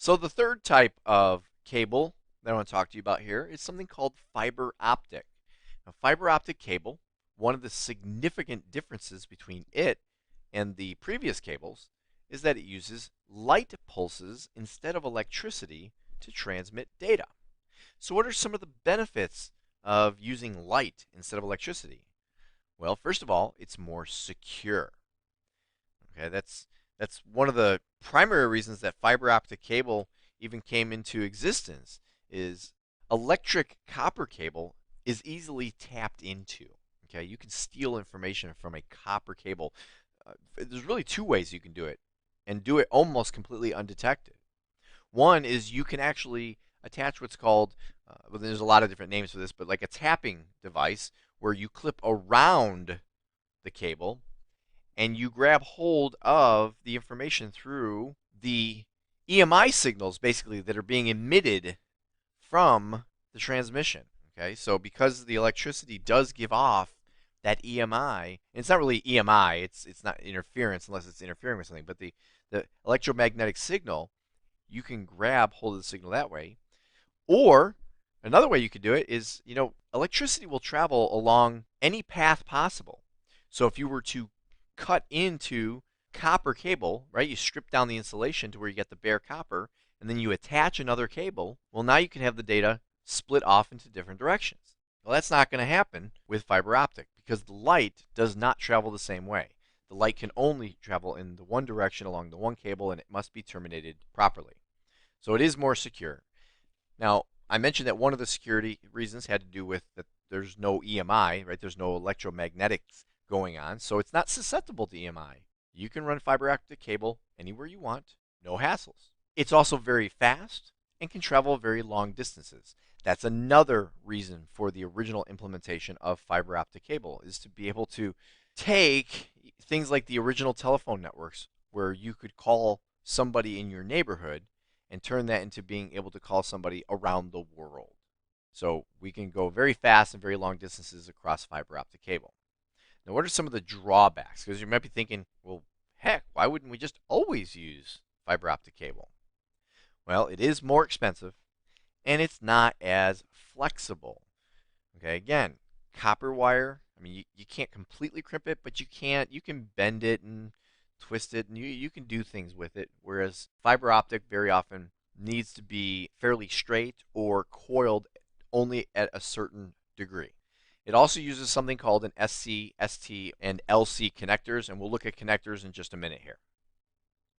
So the third type of cable that I want to talk to you about here is something called fiber optic. Now, fiber optic cable, one of the significant differences between it and the previous cables is that it uses light pulses instead of electricity to transmit data. So what are some of the benefits of using light instead of electricity? Well, first of all, it's more secure. Okay, that's one of the primary reasons that fiber optic cable even came into existence is electric copper cable is easily tapped into. Okay, you can steal information from a copper cable. There's really two ways you can do it and do it almost completely undetected. One is you can actually attach what's called, well, there's a lot of different names for this, but like a tapping device where you clip around the cable and you grab hold of the information through the EMI signals basically that are being emitted from the transmission. Okay, so because the electricity does give off that EMI, and it's not really EMI, it's not interference unless it's interfering with something, but the electromagnetic signal, you can grab hold of the signal that way. Or another way you could do it is, electricity will travel along any path possible. So if you were to cut into copper cable, right? You strip down the insulation to where you get the bare copper, and then you attach another cable. Well, now you can have the data split off into different directions. Well, that's not going to happen with fiber optic because the light does not travel the same way. The light can only travel in the one direction along the one cable, and it must be terminated properly. So it is more secure. Now, I mentioned that one of the security reasons had to do with that there's no EMI, right? There's no electromagnetics going on, so it's not susceptible to EMI. You can run fiber optic cable anywhere you want, no hassles. It's also very fast and can travel very long distances. That's another reason for the original implementation of fiber optic cable is to be able to take things like the original telephone networks where you could call somebody in your neighborhood and turn that into being able to call somebody around the world. So we can go very fast and very long distances across fiber optic cable. Now, what are some of the drawbacks? Because you might be thinking, well, heck, why wouldn't we just always use fiber optic cable? Well, it is more expensive and it's not as flexible. Okay, again, copper wire, I mean, you can't completely crimp it, but you can bend it and twist it, and you can do things with it, whereas fiber optic very often needs to be fairly straight or coiled only at a certain degree. It also uses something called an SC, ST, and LC connectors, and we'll look at connectors in just a minute here.